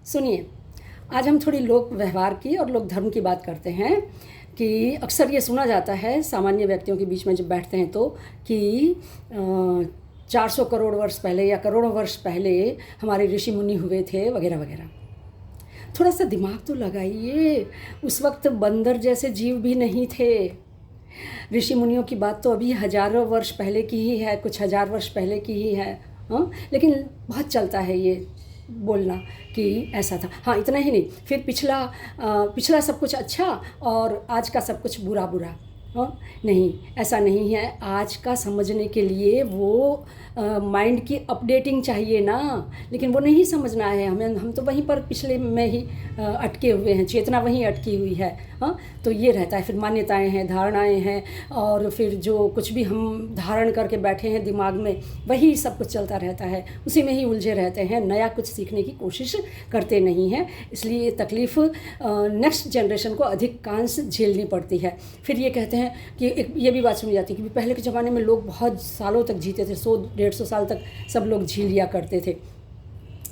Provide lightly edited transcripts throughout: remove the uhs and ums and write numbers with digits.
सुनिए, आज हम थोड़ी लोक व्यवहार की और लोक धर्म की बात करते हैं कि अक्सर ये सुना जाता है सामान्य व्यक्तियों के बीच में जब बैठते हैं तो कि 400 करोड़ वर्ष पहले या करोड़ों वर्ष पहले हमारे ऋषि मुनि हुए थे वगैरह वगैरह। थोड़ा सा दिमाग तो लगाइए, उस वक्त बंदर जैसे जीव भी नहीं थे। ऋषि मुनियों की बात तो अभी हजारों वर्ष पहले की ही है, कुछ हजार वर्ष पहले की ही है। हाँ, लेकिन बहुत चलता है ये बोलना कि ऐसा था। हाँ, इतना ही नहीं, फिर पिछला सब कुछ अच्छा और आज का सब कुछ बुरा बुरा। हाँ, नहीं, ऐसा नहीं है। आज का समझने के लिए वो माइंड की अपडेटिंग चाहिए ना, लेकिन वो नहीं समझना है हमें। हम तो वहीं पर पिछले में ही अटके हुए हैं, चेतना वहीं अटकी हुई है। हाँ, तो ये रहता है। फिर मान्यताएं हैं, धारणाएं हैं, और फिर जो कुछ भी हम धारण करके बैठे हैं दिमाग में, वही सब कुछ चलता रहता है, उसी में ही उलझे रहते हैं। नया कुछ सीखने की कोशिश करते नहीं हैं, इसलिए ये तकलीफ़ नेक्स्ट जनरेशन को अधिकांश झेलनी पड़ती है। फिर ये कहते हैं कि एक ये भी बात सुनी जाती है कि पहले के ज़माने में लोग बहुत सालों तक जीते थे, 100-150 साल तक सब लोग जी लिया करते थे।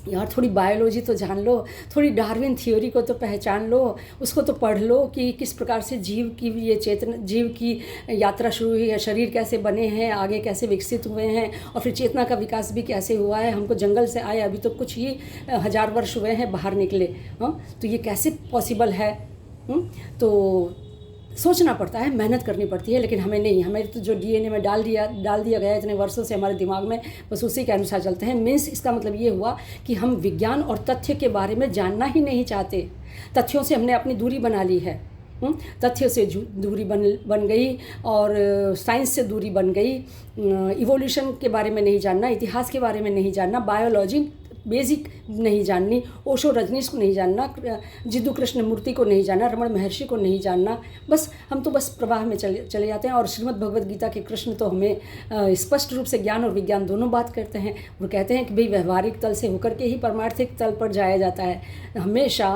यार, थोड़ी बायोलॉजी तो जान लो, थोड़ी डार्विन थ्योरी को तो पहचान लो, उसको तो पढ़ लो कि किस प्रकार से जीव की ये चेतना, जीव की यात्रा शुरू हुई है, शरीर कैसे बने हैं, आगे कैसे विकसित हुए हैं, और फिर चेतना का विकास भी कैसे हुआ है। हमको जंगल से आए अभी तो कुछ ही हजार वर्ष हुए हैं बाहर निकले। हाँ, तो ये कैसे पॉसिबल है? तो सोचना पड़ता है, मेहनत करनी पड़ती है, लेकिन हमें नहीं। हमें तो जो डीएनए में डाल दिया गया है इतने वर्षों से हमारे दिमाग में, बस उसी के अनुसार चलते हैं। मीन्स इसका मतलब ये हुआ कि हम विज्ञान और तथ्य के बारे में जानना ही नहीं चाहते। तथ्यों से हमने अपनी दूरी बना ली है। तथ्य से दूरी बन गई, और साइंस से दूरी बन गई। इवोल्यूशन के बारे में नहीं जानना, इतिहास के बारे में नहीं जानना, बायोलॉजी बेसिक नहीं जाननी, ओशो रजनीश को नहीं जानना, जिद्दू कृष्ण मूर्ति को नहीं जानना, रमण महर्षि को नहीं जानना। बस हम तो बस प्रवाह में चले जाते हैं। और श्रीमद् भगवद गीता के कृष्ण तो हमें स्पष्ट रूप से ज्ञान और विज्ञान दोनों बात करते हैं। वो कहते हैं कि भाई व्यवहारिक तल से होकर के ही परमार्थिक तल पर जाया जाता है। हमेशा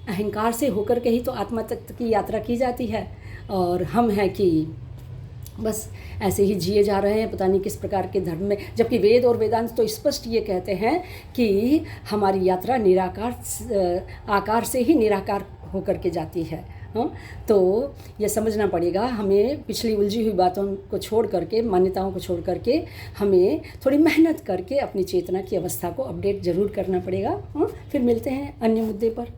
अहंकार से होकर के ही तो आत्मा तक की यात्रा की जाती है। और हम हैं कि बस ऐसे ही जिए जा रहे हैं, पता नहीं किस प्रकार के धर्म में। जबकि वेद और वेदांत तो स्पष्ट ये कहते हैं कि हमारी यात्रा निराकार आकार से ही निराकार होकर के जाती है। हाँ, तो ये समझना पड़ेगा हमें। पिछली उलझी हुई बातों को छोड़ करके, मान्यताओं को छोड़ करके, हमें थोड़ी मेहनत करके अपनी चेतना की अवस्था को अपडेट ज़रूर करना पड़ेगा। हाँ, फिर मिलते हैं अन्य मुद्दे पर।